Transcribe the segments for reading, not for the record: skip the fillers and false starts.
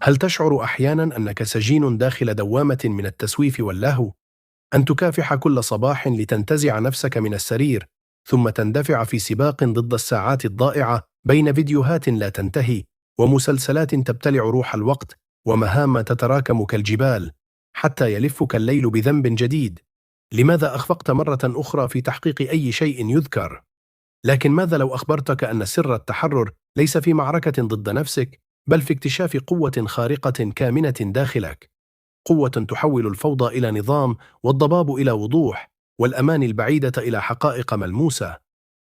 هل تشعر أحياناً أنك سجين داخل دوامة من التسويف واللهو؟ أن تكافح كل صباح لتنتزع نفسك من السرير، ثم تندفع في سباق ضد الساعات الضائعة بين فيديوهات لا تنتهي، ومسلسلات تبتلع روح الوقت، ومهام تتراكم كالجبال، حتى يلفك الليل بذنب جديد. لماذا أخفقت مرة أخرى في تحقيق أي شيء يذكر؟ لكن ماذا لو أخبرتك أن سر التحرر ليس في معركة ضد نفسك، بل في اكتشاف قوة خارقة كامنة داخلك؟ قوة تحول الفوضى إلى نظام، والضباب إلى وضوح، والأماني البعيدة إلى حقائق ملموسة.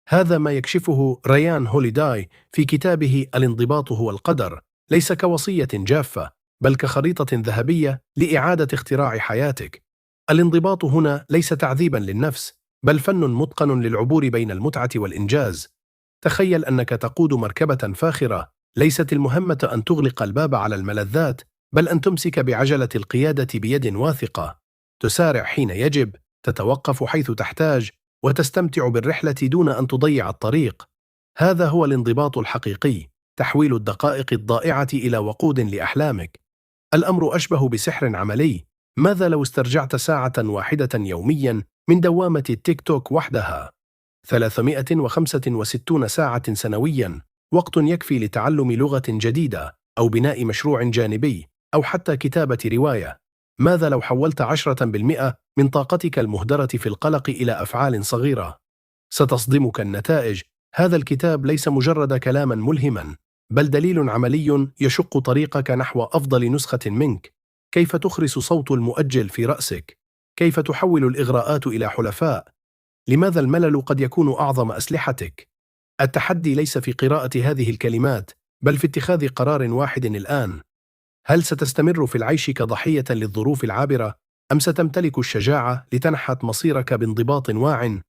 هذا ما يكشفه ريان هوليداي في كتابه الانضباط هو القدر، ليس كوصية جافة، بل كخريطة ذهبية لإعادة اختراع حياتك. الانضباط هنا ليس تعذيبا للنفس، بل فن متقن للعبور بين المتعة والإنجاز. تخيل أنك تقود مركبة فاخرة، ليست المهمة أن تغلق الباب على الملذات، بل أن تمسك بعجلة القيادة بيد واثقة. تسارع حين يجب، تتوقف حيث تحتاج، وتستمتع بالرحلة دون أن تضيع الطريق. هذا هو الانضباط الحقيقي، تحويل الدقائق الضائعة إلى وقود لأحلامك. الأمر أشبه بسحر عملي. ماذا لو استرجعت ساعة واحدة يوميا من دوامة التيك توك وحدها؟ 365 ساعة سنويا، وقت يكفي لتعلم لغة جديدة، أو بناء مشروع جانبي، أو حتى كتابة رواية. ماذا لو حولت 10% من طاقتك المهدرة في القلق إلى أفعال صغيرة؟ ستصدمك النتائج. هذا الكتاب ليس مجرد كلاما ملهما، بل دليل عملي يشق طريقك نحو أفضل نسخة منك. كيف تخرس صوت المؤجل في رأسك؟ كيف تحول الإغراءات إلى حلفاء؟ لماذا الملل قد يكون أعظم أسلحتك؟ التحدي ليس في قراءة هذه الكلمات، بل في اتخاذ قرار واحد الآن. هل ستستمر في العيش كضحية للظروف العابرة، أم ستمتلك الشجاعة لتنحت مصيرك بانضباط واع؟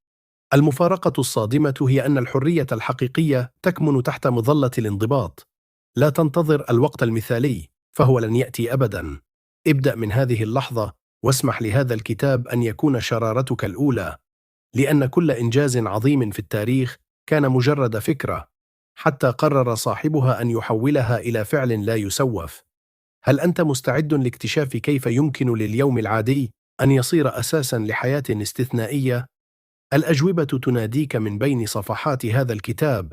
المفارقة الصادمة هي أن الحرية الحقيقية تكمن تحت مظلة الانضباط. لا تنتظر الوقت المثالي، فهو لن يأتي أبدا. ابدأ من هذه اللحظة، واسمح لهذا الكتاب أن يكون شرارتك الأولى، لأن كل إنجاز عظيم في التاريخ كان مجرد فكرة، حتى قرر صاحبها أن يحولها إلى فعل لا يسوف. هل أنت مستعد لاكتشاف كيف يمكن لليوم العادي أن يصير أساساً لحياة استثنائية؟ الأجوبة تناديك من بين صفحات هذا الكتاب.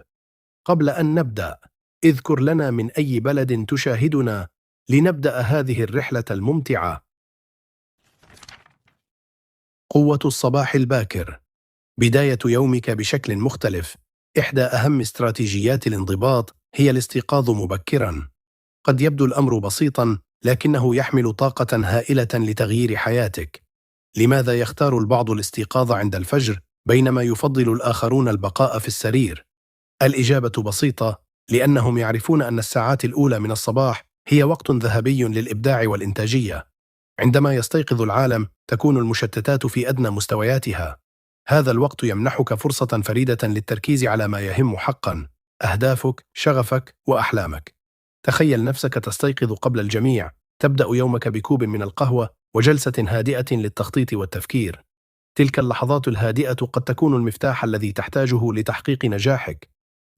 قبل أن نبدأ، اذكر لنا من أي بلد تشاهدنا لنبدأ هذه الرحلة الممتعة. قوة الصباح الباكر. بداية يومك بشكل مختلف. إحدى أهم استراتيجيات الانضباط هي الاستيقاظ مبكراً. قد يبدو الأمر بسيطاً، لكنه يحمل طاقة هائلة لتغيير حياتك. لماذا يختار البعض الاستيقاظ عند الفجر، بينما يفضل الآخرون البقاء في السرير؟ الإجابة بسيطة: لأنهم يعرفون أن الساعات الأولى من الصباح هي وقت ذهبي للإبداع والإنتاجية. عندما يستيقظ العالم، تكون المشتتات في أدنى مستوياتها. هذا الوقت يمنحك فرصة فريدة للتركيز على ما يهم حقا: أهدافك، شغفك، وأحلامك. تخيل نفسك تستيقظ قبل الجميع، تبدأ يومك بكوب من القهوة وجلسة هادئة للتخطيط والتفكير. تلك اللحظات الهادئة قد تكون المفتاح الذي تحتاجه لتحقيق نجاحك.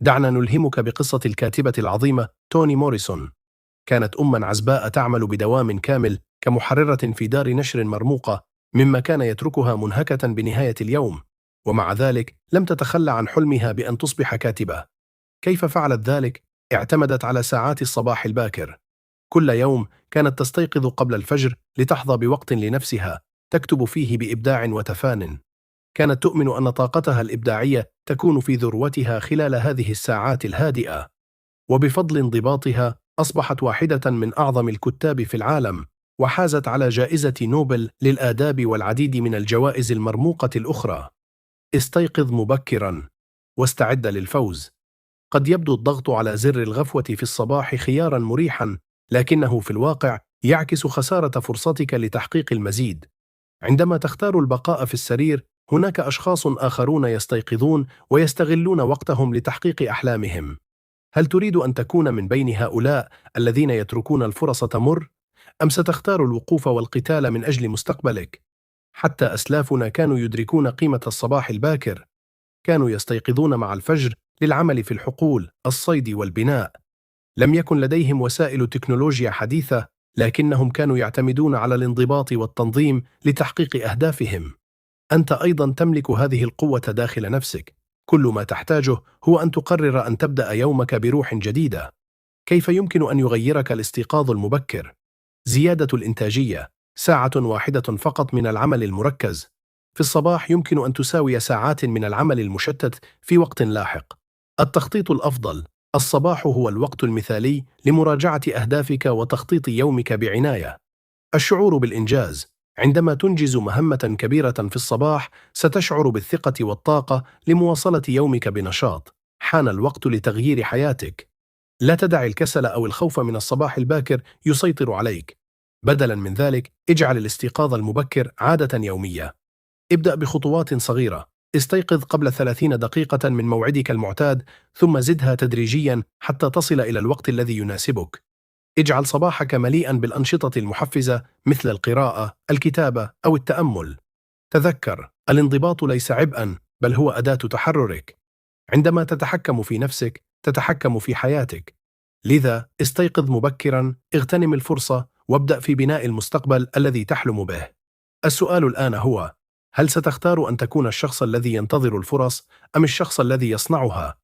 دعنا نلهمك بقصة الكاتبة العظيمة توني موريسون. كانت أماً عزباء تعمل بدوام كامل كمحررة في دار نشر مرموقة، مما كان يتركها منهكة بنهاية اليوم. ومع ذلك لم تتخلى عن حلمها بأن تصبح كاتبة. كيف فعلت ذلك؟ اعتمدت على ساعات الصباح الباكر. كل يوم كانت تستيقظ قبل الفجر لتحظى بوقت لنفسها، تكتب فيه بإبداع وتفان. كانت تؤمن أن طاقتها الإبداعية تكون في ذروتها خلال هذه الساعات الهادئة. وبفضل انضباطها أصبحت واحدة من أعظم الكتاب في العالم، وحازت على جائزة نوبل للآداب والعديد من الجوائز المرموقة الأخرى. استيقظ مبكراً، واستعد للفوز. قد يبدو الضغط على زر الغفوة في الصباح خياراً مريحاً، لكنه في الواقع يعكس خسارة فرصتك لتحقيق المزيد. عندما تختار البقاء في السرير، هناك أشخاص آخرون يستيقظون ويستغلون وقتهم لتحقيق أحلامهم. هل تريد أن تكون من بين هؤلاء الذين يتركون الفرص تمر؟ أم ستختار الوقوف والقتال من أجل مستقبلك؟ حتى أسلافنا كانوا يدركون قيمة الصباح الباكر. كانوا يستيقظون مع الفجر للعمل في الحقول، الصيد والبناء. لم يكن لديهم وسائل تكنولوجيا حديثة، لكنهم كانوا يعتمدون على الانضباط والتنظيم لتحقيق أهدافهم. أنت أيضا تملك هذه القوة داخل نفسك. كل ما تحتاجه هو أن تقرر أن تبدأ يومك بروح جديدة. كيف يمكن أن يغيرك الاستيقاظ المبكر؟ زيادة الإنتاجية. ساعة واحدة فقط من العمل المركز في الصباح يمكن أن تساوي ساعات من العمل المشتت في وقت لاحق. التخطيط الأفضل. الصباح هو الوقت المثالي لمراجعة أهدافك وتخطيط يومك بعناية. الشعور بالإنجاز. عندما تنجز مهمة كبيرة في الصباح، ستشعر بالثقة والطاقة لمواصلة يومك بنشاط. حان الوقت لتغيير حياتك. لا تدع الكسل أو الخوف من الصباح الباكر يسيطر عليك. بدلاً من ذلك، اجعل الاستيقاظ المبكر عادة يومية. ابدأ بخطوات صغيرة. استيقظ قبل 30 دقيقة من موعدك المعتاد، ثم زدها تدريجياً حتى تصل إلى الوقت الذي يناسبك. اجعل صباحك مليئاً بالأنشطة المحفزة مثل القراءة، الكتابة أو التأمل. تذكر، الانضباط ليس عبئاً، بل هو أداة تحررك. عندما تتحكم في نفسك، تتحكم في حياتك. لذا استيقظ مبكراً، اغتنم الفرصة، وابدأ في بناء المستقبل الذي تحلم به. السؤال الآن هو: هل ستختار أن تكون الشخص الذي ينتظر الفرص أم الشخص الذي يصنعها؟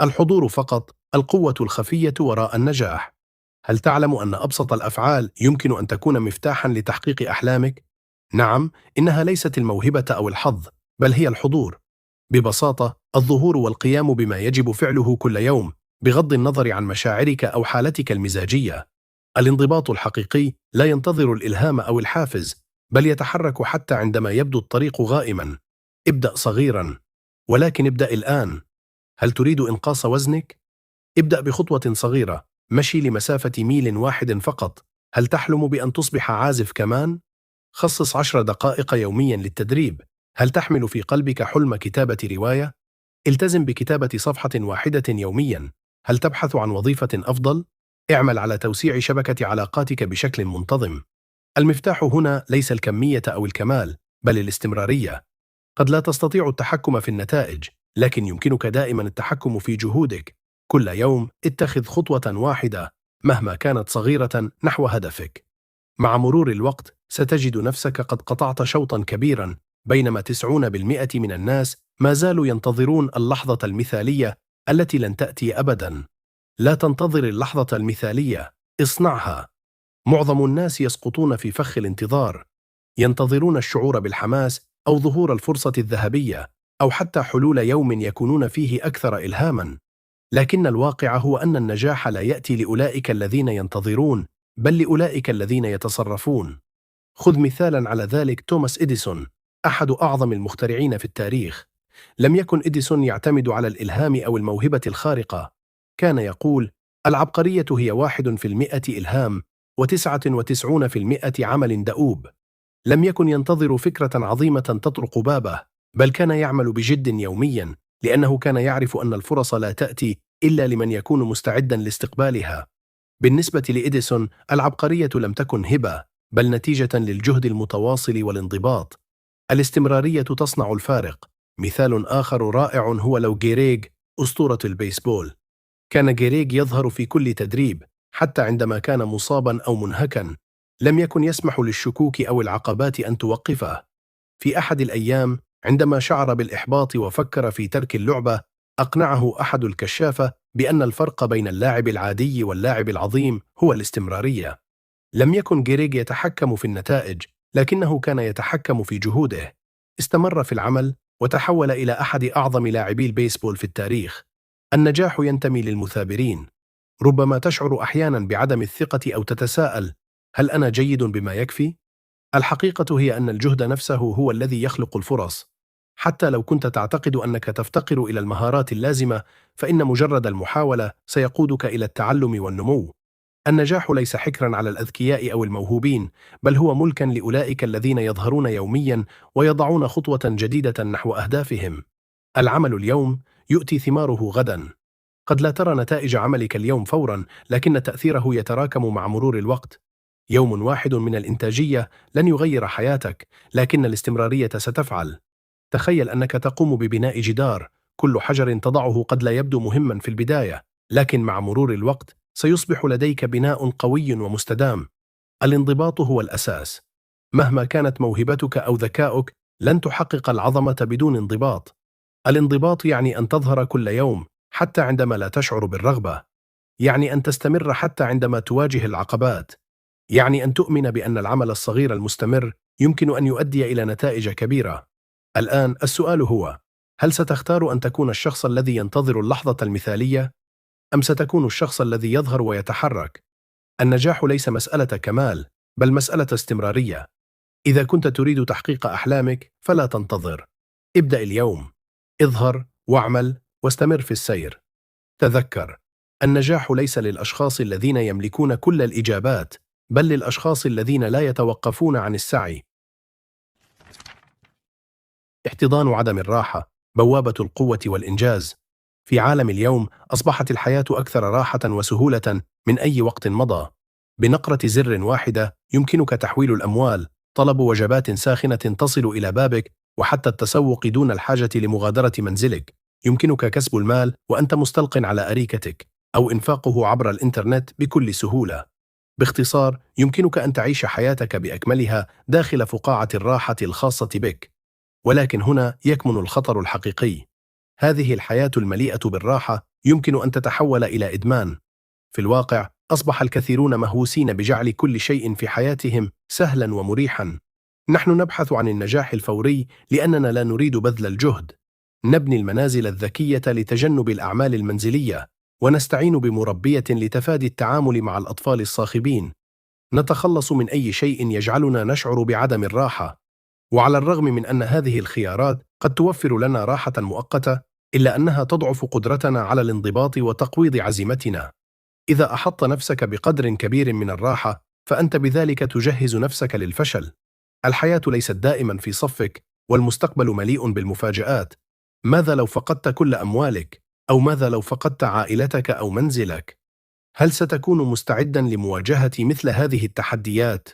الحضور فقط القوة الخفية وراء النجاح. هل تعلم أن أبسط الأفعال يمكن أن تكون مفتاحاً لتحقيق أحلامك؟ نعم، إنها ليست الموهبة أو الحظ، بل هي الحضور. ببساطة، الظهور والقيام بما يجب فعله كل يوم، بغض النظر عن مشاعرك أو حالتك المزاجية. الانضباط الحقيقي لا ينتظر الإلهام أو الحافز، بل يتحرك حتى عندما يبدو الطريق غائماً. ابدأ صغيراً، ولكن ابدأ الآن. هل تريد إنقاص وزنك؟ ابدأ بخطوة صغيرة، مشي لمسافة ميل واحد فقط. هل تحلم بأن تصبح عازف كمان؟ خصص 10 دقائق يومياً للتدريب. هل تحمل في قلبك حلم كتابة رواية؟ التزم بكتابة صفحة واحدة يومياً. هل تبحث عن وظيفة أفضل؟ اعمل على توسيع شبكة علاقاتك بشكل منتظم. المفتاح هنا ليس الكمية أو الكمال، بل الاستمرارية. قد لا تستطيع التحكم في النتائج، لكن يمكنك دائما التحكم في جهودك. كل يوم اتخذ خطوة واحدة، مهما كانت صغيرة، نحو هدفك. مع مرور الوقت ستجد نفسك قد قطعت شوطا كبيرا، بينما 90% من الناس ما زالوا ينتظرون اللحظة المثالية التي لن تأتي أبدا. لا تنتظر اللحظة المثالية، اصنعها. معظم الناس يسقطون في فخ الانتظار، ينتظرون الشعور بالحماس أو ظهور الفرصة الذهبية، أو حتى حلول يوم يكونون فيه أكثر إلهاما. لكن الواقع هو أن النجاح لا يأتي لأولئك الذين ينتظرون، بل لأولئك الذين يتصرفون. خذ مثالا على ذلك توماس إديسون، أحد أعظم المخترعين في التاريخ. لم يكن إديسون يعتمد على الإلهام أو الموهبة الخارقة. كان يقول: العبقرية هي 1% إلهام، و99% عمل دؤوب. لم يكن ينتظر فكرة عظيمة تطرق بابه، بل كان يعمل بجد يوميا، لأنه كان يعرف أن الفرص لا تأتي إلا لمن يكون مستعدا لاستقبالها. بالنسبة لإديسون، العبقرية لم تكن هبة، بل نتيجة للجهد المتواصل والانضباط. الاستمرارية تصنع الفارق. مثال آخر رائع هو لو جيريغ، أسطورة البيسبول. كان جيريغ يظهر في كل تدريب، حتى عندما كان مصابا أو منهكا. لم يكن يسمح للشكوك أو العقبات أن توقفه. في أحد الأيام، عندما شعر بالإحباط وفكر في ترك اللعبة، أقنعه أحد الكشافة بأن الفرق بين اللاعب العادي واللاعب العظيم هو الاستمرارية. لم يكن جيريغ يتحكم في النتائج، لكنه كان يتحكم في جهوده. استمر في العمل، وتحول إلى أحد أعظم لاعبي البيسبول في التاريخ. النجاح ينتمي للمثابرين. ربما تشعر أحيانا بعدم الثقة أو تتساءل: هل أنا جيد بما يكفي؟ الحقيقة هي أن الجهد نفسه هو الذي يخلق الفرص. حتى لو كنت تعتقد أنك تفتقر إلى المهارات اللازمة، فإن مجرد المحاولة سيقودك إلى التعلم والنمو. النجاح ليس حكرا على الأذكياء أو الموهوبين، بل هو ملكا لأولئك الذين يظهرون يوميا ويضعون خطوة جديدة نحو أهدافهم. العمل اليوم يؤتي ثماره غدا. قد لا ترى نتائج عملك اليوم فورا، لكن تأثيره يتراكم مع مرور الوقت. يوم واحد من الإنتاجية لن يغير حياتك، لكن الاستمرارية ستفعل. تخيل أنك تقوم ببناء جدار، كل حجر تضعه قد لا يبدو مهما في البداية، لكن مع مرور الوقت سيصبح لديك بناء قوي ومستدام. الانضباط هو الأساس. مهما كانت موهبتك أو ذكاؤك، لن تحقق العظمة بدون انضباط. الانضباط يعني أن تظهر كل يوم حتى عندما لا تشعر بالرغبة، يعني أن تستمر حتى عندما تواجه العقبات، يعني أن تؤمن بأن العمل الصغير المستمر يمكن أن يؤدي إلى نتائج كبيرة. الآن السؤال هو: هل ستختار أن تكون الشخص الذي ينتظر اللحظة المثالية، أم ستكون الشخص الذي يظهر ويتحرك؟ النجاح ليس مسألة كمال، بل مسألة استمرارية. إذا كنت تريد تحقيق أحلامك فلا تنتظر. ابدأ اليوم. اظهر واعمل واستمر في السير. تذكر، النجاح ليس للأشخاص الذين يملكون كل الإجابات، بل للأشخاص الذين لا يتوقفون عن السعي. احتضان عدم الراحة بوابة القوة والإنجاز. في عالم اليوم أصبحت الحياة أكثر راحة وسهولة من أي وقت مضى. بنقرة زر واحدة يمكنك تحويل الأموال، طلب وجبات ساخنة تصل إلى بابك، وحتى التسوق دون الحاجة لمغادرة منزلك. يمكنك كسب المال وأنت مستلق على أريكتك، أو إنفاقه عبر الإنترنت بكل سهولة. باختصار، يمكنك أن تعيش حياتك بأكملها داخل فقاعة الراحة الخاصة بك. ولكن هنا يكمن الخطر الحقيقي. هذه الحياة المليئة بالراحة يمكن أن تتحول إلى إدمان. في الواقع، أصبح الكثيرون مهووسين بجعل كل شيء في حياتهم سهلا ومريحا. نحن نبحث عن النجاح الفوري لأننا لا نريد بذل الجهد. نبني المنازل الذكية لتجنب الأعمال المنزلية، ونستعين بمربية لتفادي التعامل مع الأطفال الصاخبين. نتخلص من أي شيء يجعلنا نشعر بعدم الراحة. وعلى الرغم من أن هذه الخيارات قد توفر لنا راحة مؤقتة، إلا أنها تضعف قدرتنا على الانضباط وتقويض عزيمتنا. إذا أحطت نفسك بقدر كبير من الراحة، فأنت بذلك تجهز نفسك للفشل. الحياة ليست دائما في صفك، والمستقبل مليء بالمفاجآت. ماذا لو فقدت كل أموالك؟ أو ماذا لو فقدت عائلتك أو منزلك؟ هل ستكون مستعدا لمواجهة مثل هذه التحديات؟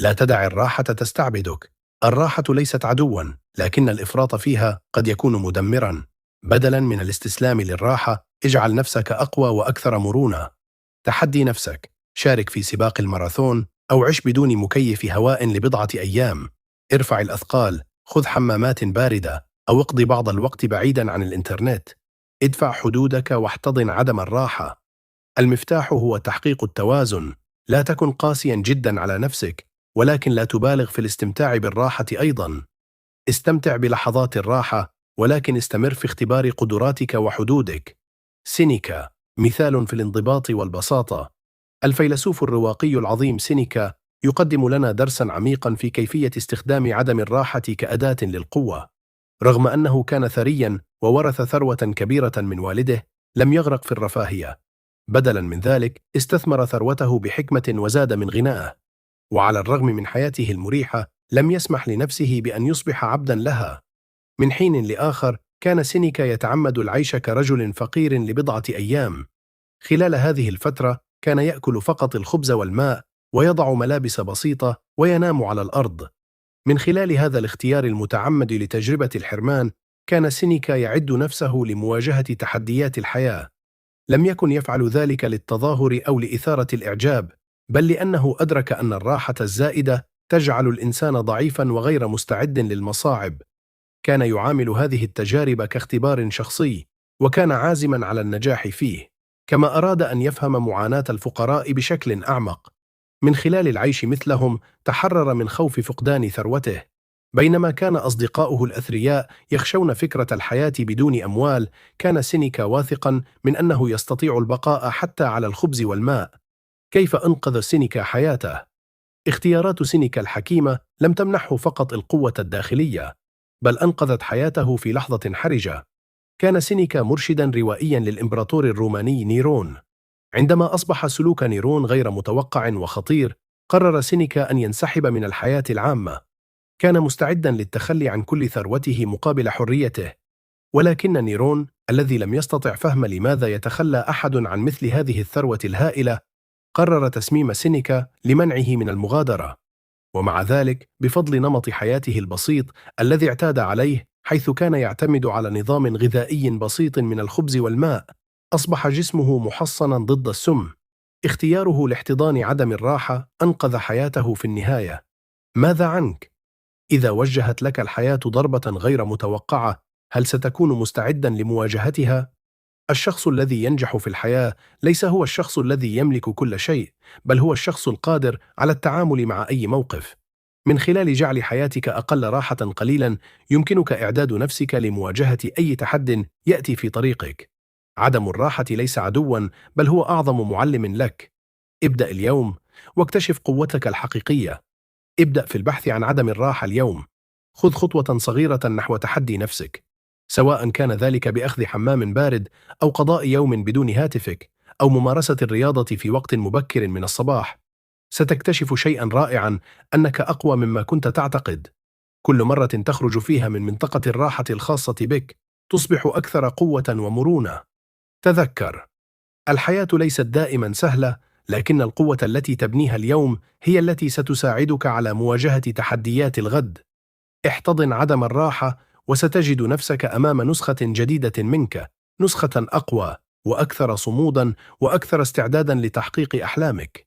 لا تدع الراحة تستعبدك. الراحة ليست عدوا، لكن الإفراط فيها قد يكون مدمرا. بدلا من الاستسلام للراحة، اجعل نفسك أقوى وأكثر مرونة. تحدي نفسك، شارك في سباق الماراثون، أو عش بدون مكيف هواء لبضعة أيام. ارفع الأثقال، خذ حمامات باردة، أو اقضي بعض الوقت بعيدا عن الإنترنت. ادفع حدودك واحتضن عدم الراحة. المفتاح هو تحقيق التوازن. لا تكن قاسيا جدا على نفسك، ولكن لا تبالغ في الاستمتاع بالراحة أيضا. استمتع بلحظات الراحة، ولكن استمر في اختبار قدراتك وحدودك. سينيكا، مثال في الانضباط والبساطة. الفيلسوف الرواقي العظيم سينيكا يقدم لنا درسا عميقا في كيفية استخدام عدم الراحة كأداة للقوة. رغم أنه كان ثريا وورث ثروة كبيرة من والده، لم يغرق في الرفاهية. بدلا من ذلك، استثمر ثروته بحكمة وزاد من غناه. وعلى الرغم من حياته المريحة، لم يسمح لنفسه بأن يصبح عبدا لها. من حين لآخر، كان سينيكا يتعمد العيش كرجل فقير لبضعة أيام. خلال هذه الفترة، كان يأكل فقط الخبز والماء، ويضع ملابس بسيطة، وينام على الأرض. من خلال هذا الاختيار المتعمد لتجربة الحرمان، كان سينيكا يعد نفسه لمواجهة تحديات الحياة. لم يكن يفعل ذلك للتظاهر أو لإثارة الإعجاب، بل لأنه أدرك أن الراحة الزائدة تجعل الإنسان ضعيفا وغير مستعد للمصاعب. كان يعامل هذه التجارب كاختبار شخصي، وكان عازما على النجاح فيه. كما أراد أن يفهم معاناة الفقراء بشكل أعمق. من خلال العيش مثلهم، تحرر من خوف فقدان ثروته. بينما كان أصدقاؤه الأثرياء يخشون فكرة الحياة بدون أموال، كان سينيكا واثقا من أنه يستطيع البقاء حتى على الخبز والماء. كيف أنقذ سينيكا حياته؟ اختيارات سينيكا الحكيمة لم تمنحه فقط القوة الداخلية، بل أنقذت حياته في لحظة حرجة. كان سينيكا مرشدا روائيا للإمبراطور الروماني نيرون. عندما أصبح سلوك نيرون غير متوقع وخطير، قرر سينيكا أن ينسحب من الحياة العامة. كان مستعدا للتخلي عن كل ثروته مقابل حريته. ولكن نيرون، الذي لم يستطع فهم لماذا يتخلى أحد عن مثل هذه الثروة الهائلة، قرر تسميم سينيكا لمنعه من المغادرة. ومع ذلك، بفضل نمط حياته البسيط الذي اعتاد عليه، حيث كان يعتمد على نظام غذائي بسيط من الخبز والماء، أصبح جسمه محصنا ضد السم. اختياره لاحتضان عدم الراحة أنقذ حياته في النهاية. ماذا عنك؟ إذا وجهت لك الحياة ضربة غير متوقعة، هل ستكون مستعدا لمواجهتها؟ الشخص الذي ينجح في الحياة ليس هو الشخص الذي يملك كل شيء، بل هو الشخص القادر على التعامل مع أي موقف. من خلال جعل حياتك أقل راحة قليلا، يمكنك إعداد نفسك لمواجهة أي تحد يأتي في طريقك. عدم الراحة ليس عدوا، بل هو أعظم معلم لك. ابدأ اليوم واكتشف قوتك الحقيقية. ابدأ في البحث عن عدم الراحة اليوم. خذ خطوة صغيرة نحو تحدي نفسك، سواء كان ذلك بأخذ حمام بارد، أو قضاء يوم بدون هاتفك، أو ممارسة الرياضة في وقت مبكر من الصباح. ستكتشف شيئا رائعا، أنك أقوى مما كنت تعتقد. كل مرة تخرج فيها من منطقة الراحة الخاصة بك، تصبح أكثر قوة ومرونة. تذكر، الحياة ليست دائما سهلة، لكن القوة التي تبنيها اليوم هي التي ستساعدك على مواجهة تحديات الغد. احتضن عدم الراحة، وستجد نفسك أمام نسخة جديدة منك، نسخة أقوى وأكثر صمودا وأكثر استعدادا لتحقيق أحلامك.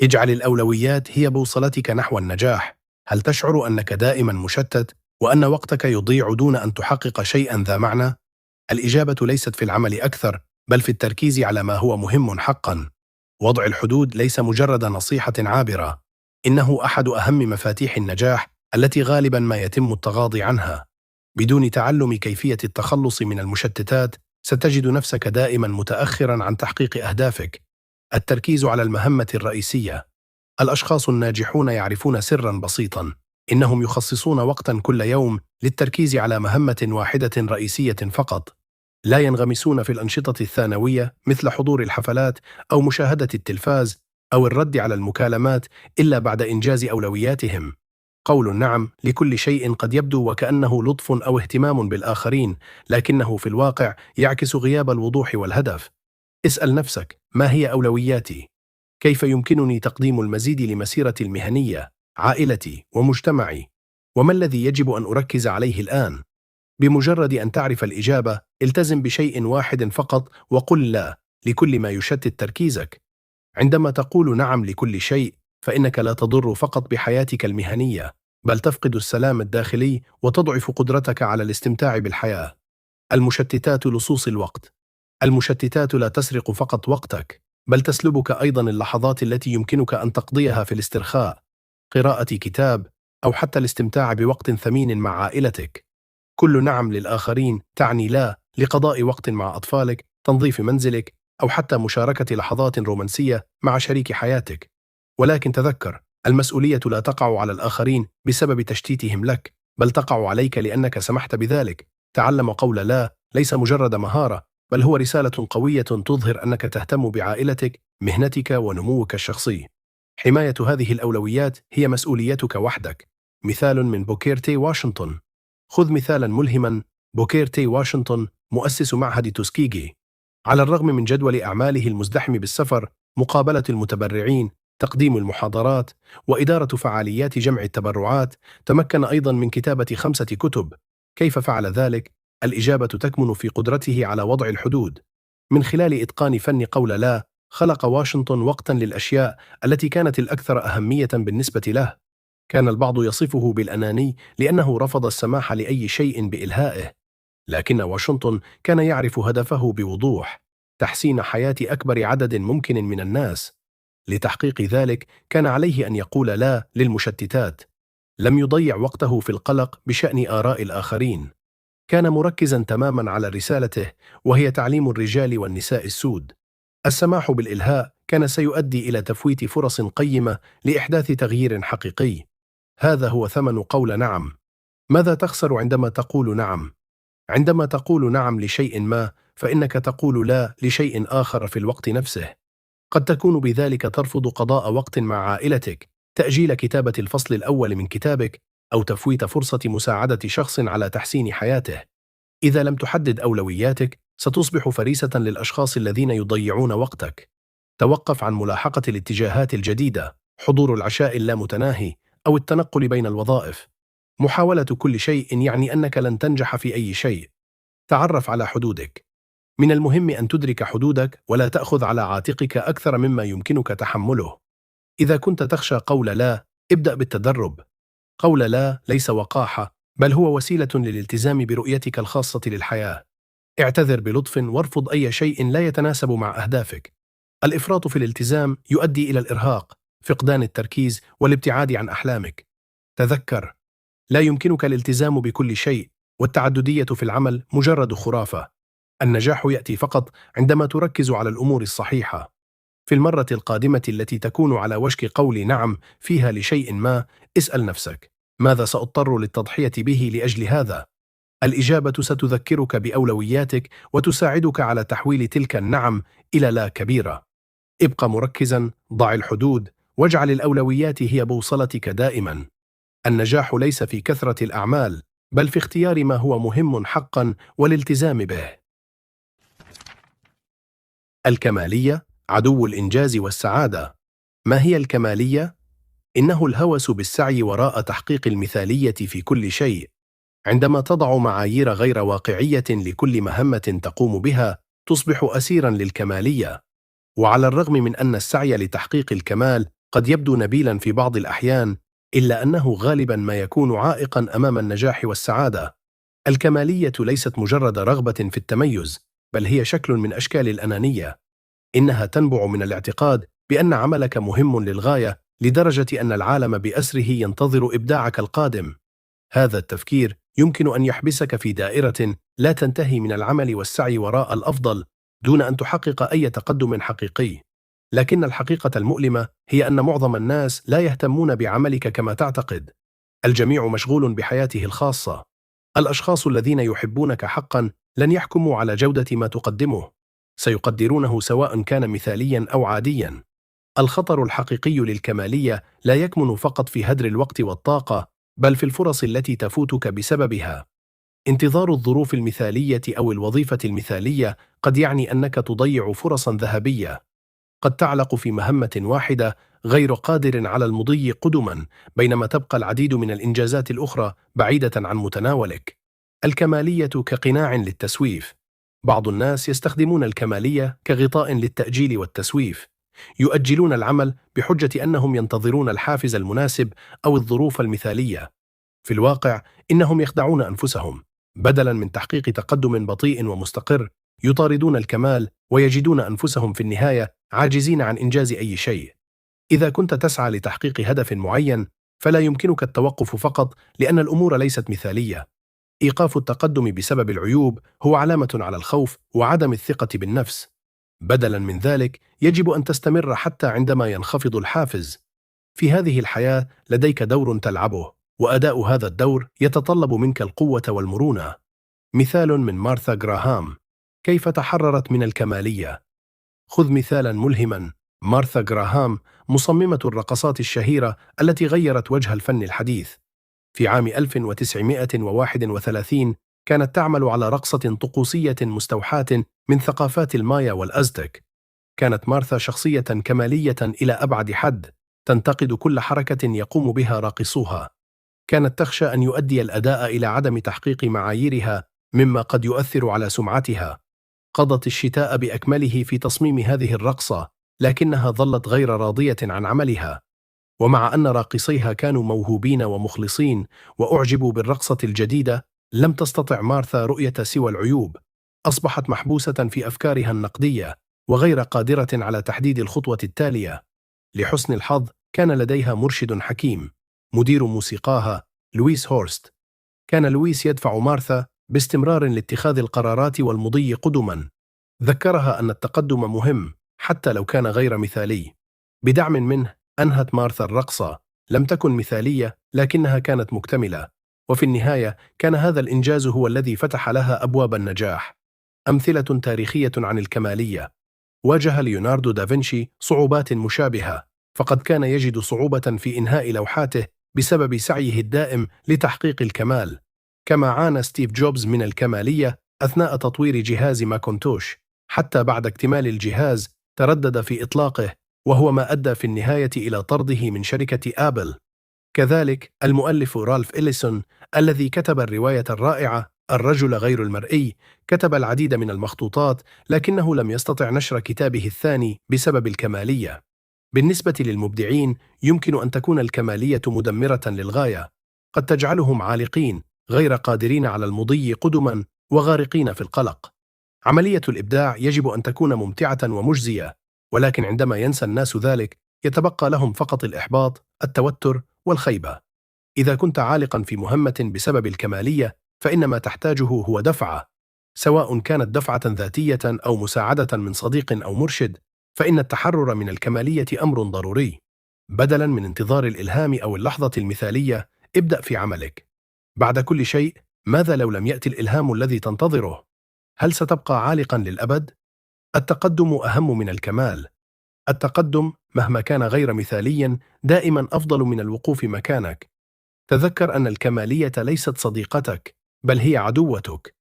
اجعل الأولويات هي بوصلتك نحو النجاح. هل تشعر أنك دائما مشتت، وأن وقتك يضيع دون أن تحقق شيئا ذا معنى؟ الإجابة ليست في العمل أكثر، بل في التركيز على ما هو مهم حقا. وضع الحدود ليس مجرد نصيحة عابرة، إنه أحد أهم مفاتيح النجاح التي غالبا ما يتم التغاضي عنها. بدون تعلم كيفية التخلص من المشتتات، ستجد نفسك دائما متأخرا عن تحقيق أهدافك. التركيز على المهمة الرئيسية. الأشخاص الناجحون يعرفون سرا بسيطا، إنهم يخصصون وقتا كل يوم للتركيز على مهمة واحدة رئيسية فقط. لا ينغمسون في الأنشطة الثانوية مثل حضور الحفلات أو مشاهدة التلفاز أو الرد على المكالمات إلا بعد إنجاز أولوياتهم. قول النعم لكل شيء قد يبدو وكأنه لطف أو اهتمام بالآخرين، لكنه في الواقع يعكس غياب الوضوح والهدف. اسأل نفسك: ما هي أولوياتي؟ كيف يمكنني تقديم المزيد لمسيرتي المهنية، عائلتي ومجتمعي؟ وما الذي يجب أن أركز عليه الآن؟ بمجرد أن تعرف الإجابة، التزم بشيء واحد فقط وقل لا لكل ما يشتت تركيزك. عندما تقول نعم لكل شيء، فإنك لا تضر فقط بحياتك المهنية، بل تفقد السلام الداخلي وتضعف قدرتك على الاستمتاع بالحياة. المشتتات لصوص الوقت. المشتتات لا تسرق فقط وقتك، بل تسلبك أيضا اللحظات التي يمكنك أن تقضيها في الاسترخاء، قراءة كتاب، أو حتى الاستمتاع بوقت ثمين مع عائلتك. كل نعم للآخرين تعني لا لقضاء وقت مع أطفالك، تنظيف منزلك، أو حتى مشاركة لحظات رومانسية مع شريك حياتك. ولكن تذكر، المسؤولية لا تقع على الآخرين بسبب تشتيتهم لك، بل تقع عليك لأنك سمحت بذلك. تعلم قول لا ليس مجرد مهارة، بل هو رسالة قوية تظهر أنك تهتم بعائلتك، مهنتك، ونموك الشخصي. حماية هذه الأولويات هي مسؤوليتك وحدك. مثال من بوكير تي واشنطن. خذ مثالا ملهما. بوكير تي واشنطن مؤسس معهد توسكيغي. على الرغم من جدول أعماله المزدحم بالسفر، مقابلة المتبرعين، تقديم المحاضرات، وإدارة فعاليات جمع التبرعات، تمكن أيضا من كتابة 5 كتب. كيف فعل ذلك؟ الإجابة تكمن في قدرته على وضع الحدود. من خلال إتقان فن قول لا، خلق واشنطن وقتا للأشياء التي كانت الأكثر أهمية بالنسبة له. كان البعض يصفه بالأناني لأنه رفض السماح لأي شيء بإلهائه، لكن واشنطن كان يعرف هدفه بوضوح: تحسين حياة أكبر عدد ممكن من الناس. لتحقيق ذلك، كان عليه أن يقول لا للمشتتات. لم يضيع وقته في القلق بشأن آراء الآخرين. كان مركزا تماما على رسالته، وهي تعليم الرجال والنساء السود. السماح بالإلهاء كان سيؤدي إلى تفويت فرص قيمة لإحداث تغيير حقيقي. هذا هو ثمن قول نعم. ماذا تخسر عندما تقول نعم؟ عندما تقول نعم لشيء ما، فإنك تقول لا لشيء آخر في الوقت نفسه. قد تكون بذلك ترفض قضاء وقت مع عائلتك، تأجيل كتابة الفصل الأول من كتابك، أو تفويت فرصة مساعدة شخص على تحسين حياته. إذا لم تحدد أولوياتك، ستصبح فريسة للأشخاص الذين يضيعون وقتك. توقف عن ملاحقة الاتجاهات الجديدة، حضور العشاء اللامتناهي، أو التنقل بين الوظائف. محاولة كل شيء يعني أنك لن تنجح في أي شيء. تعرف على حدودك. من المهم أن تدرك حدودك ولا تأخذ على عاتقك أكثر مما يمكنك تحمله. إذا كنت تخشى قول لا، ابدأ بالتدرب. قول لا ليس وقاحة، بل هو وسيلة للالتزام برؤيتك الخاصة للحياة. اعتذر بلطف وارفض أي شيء لا يتناسب مع أهدافك. الإفراط في الالتزام يؤدي إلى الإرهاق، فقدان التركيز والابتعاد عن أحلامك. تذكر، لا يمكنك الالتزام بكل شيء، والتعددية في العمل مجرد خرافة. النجاح يأتي فقط عندما تركز على الأمور الصحيحة. في المرة القادمة التي تكون على وشك قول نعم فيها لشيء ما، اسأل نفسك: ماذا سأضطر للتضحية به لأجل هذا؟ الإجابة ستذكرك بأولوياتك وتساعدك على تحويل تلك النعم إلى لا كبيرة. ابقى مركزا، ضع الحدود، واجعل الأولويات هي بوصلتك دائما. النجاح ليس في كثرة الأعمال، بل في اختيار ما هو مهم حقا والالتزام به. الكمالية عدو الإنجاز والسعادة. ما هي الكمالية؟ إنه الهوس بالسعي وراء تحقيق المثالية في كل شيء. عندما تضع معايير غير واقعية لكل مهمة تقوم بها، تصبح أسيرا للكمالية. وعلى الرغم من أن السعي لتحقيق الكمال قد يبدو نبيلا في بعض الأحيان، إلا أنه غالبا ما يكون عائقا أمام النجاح والسعادة. الكمالية ليست مجرد رغبة في التميز، بل هي شكل من أشكال الأنانية. إنها تنبع من الاعتقاد بأن عملك مهم للغاية، لدرجة أن العالم بأسره ينتظر إبداعك القادم. هذا التفكير يمكن أن يحبسك في دائرة لا تنتهي من العمل والسعي وراء الأفضل دون أن تحقق أي تقدم حقيقي. لكن الحقيقة المؤلمة هي أن معظم الناس لا يهتمون بعملك كما تعتقد. الجميع مشغول بحياته الخاصة. الأشخاص الذين يحبونك حقا لن يحكموا على جودة ما تقدمه، سيقدرونه سواء كان مثاليا أو عاديا. الخطر الحقيقي للكمالية لا يكمن فقط في هدر الوقت والطاقة، بل في الفرص التي تفوتك بسببها. انتظار الظروف المثالية أو الوظيفة المثالية قد يعني أنك تضيع فرصا ذهبية. قد تعلق في مهمة واحدة غير قادر على المضي قدما، بينما تبقى العديد من الإنجازات الأخرى بعيدة عن متناولك. الكمالية كقناع للتسويف. بعض الناس يستخدمون الكمالية كغطاء للتأجيل والتسويف. يؤجلون العمل بحجة أنهم ينتظرون الحافز المناسب أو الظروف المثالية. في الواقع، إنهم يخدعون أنفسهم. بدلاً من تحقيق تقدم بطيء ومستقر، يطاردون الكمال ويجدون أنفسهم في النهاية عاجزين عن إنجاز أي شيء. إذا كنت تسعى لتحقيق هدف معين، فلا يمكنك التوقف فقط لأن الأمور ليست مثالية. إيقاف التقدم بسبب العيوب هو علامة على الخوف وعدم الثقة بالنفس. بدلاً من ذلك، يجب أن تستمر حتى عندما ينخفض الحافز. في هذه الحياة لديك دور تلعبه، وأداء هذا الدور يتطلب منك القوة والمرونة. مثال من مارثا غراهام: كيف تحررت من الكمالية؟ خذ مثالا ملهما. مارثا غراهام مصممة الرقصات الشهيرة التي غيرت وجه الفن الحديث. في عام 1931 كانت تعمل على رقصة طقوسية مستوحاة من ثقافات المايا والأزتك. كانت مارثا شخصية كمالية إلى أبعد حد، تنتقد كل حركة يقوم بها راقصوها. كانت تخشى أن يؤدي الأداء إلى عدم تحقيق معاييرها، مما قد يؤثر على سمعتها. قضت الشتاء بأكمله في تصميم هذه الرقصة، لكنها ظلت غير راضية عن عملها. ومع أن راقصيها كانوا موهوبين ومخلصين وأعجبوا بالرقصة الجديدة، لم تستطع مارثا رؤية سوى العيوب. أصبحت محبوسة في أفكارها النقدية، وغير قادرة على تحديد الخطوة التالية. لحسن الحظ، كان لديها مرشد حكيم، مدير موسيقاها لويس هورست. كان لويس يدفع مارثا باستمرار لاتخاذ القرارات والمضي قدما. ذكرها أن التقدم مهم حتى لو كان غير مثالي. بدعم منه، أنهت مارثا الرقصة. لم تكن مثالية، لكنها كانت مكتملة. وفي النهاية، كان هذا الإنجاز هو الذي فتح لها أبواب النجاح. أمثلة تاريخية عن الكمالية: واجه ليوناردو دافنشي صعوبات مشابهة، فقد كان يجد صعوبة في إنهاء لوحاته بسبب سعيه الدائم لتحقيق الكمال. كما عانى ستيف جوبز من الكمالية أثناء تطوير جهاز ماكنتوش. حتى بعد اكتمال الجهاز، تردد في إطلاقه، وهو ما أدى في النهاية إلى طرده من شركة آبل. كذلك المؤلف رالف إليسون الذي كتب الرواية الرائعة الرجل غير المرئي كتب العديد من المخطوطات، لكنه لم يستطع نشر كتابه الثاني بسبب الكمالية. بالنسبة للمبدعين يمكن أن تكون الكمالية مدمرة للغاية، قد تجعلهم عالقين غير قادرين على المضي قدما وغارقين في القلق. عملية الإبداع يجب أن تكون ممتعة ومجزية، ولكن عندما ينسى الناس ذلك يتبقى لهم فقط الإحباط، التوتر والخيبة. إذا كنت عالقا في مهمة بسبب الكمالية فإن ما تحتاجه هو دفعة، سواء كانت دفعة ذاتية أو مساعدة من صديق أو مرشد، فإن التحرر من الكمالية أمر ضروري. بدلا من انتظار الإلهام أو اللحظة المثالية، ابدأ في عملك. بعد كل شيء، ماذا لو لم يأتي الإلهام الذي تنتظره؟ هل ستبقى عالقا للأبد؟ التقدم أهم من الكمال. التقدم مهما كان غير مثاليا دائما أفضل من الوقوف مكانك. تذكر أن الكمالية ليست صديقتك، بل هي عدوتك.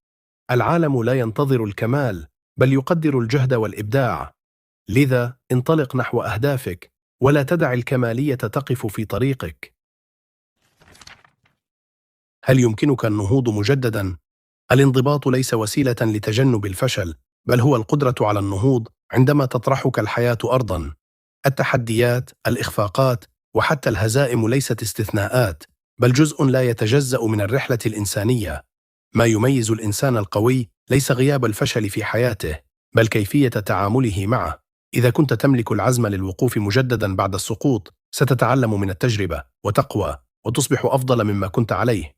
العالم لا ينتظر الكمال، بل يقدر الجهد والإبداع. لذا انطلق نحو أهدافك، ولا تدع الكمالية تقف في طريقك. هل يمكنك النهوض مجددا؟ الانضباط ليس وسيلة لتجنب الفشل، بل هو القدرة على النهوض عندما تطرحك الحياة أرضا. التحديات، الإخفاقات، وحتى الهزائم ليست استثناءات، بل جزء لا يتجزأ من الرحلة الإنسانية. ما يميز الإنسان القوي ليس غياب الفشل في حياته، بل كيفية تعامله معه. إذا كنت تملك العزم للوقوف مجددا بعد السقوط، ستتعلم من التجربة وتقوى وتصبح أفضل مما كنت عليه.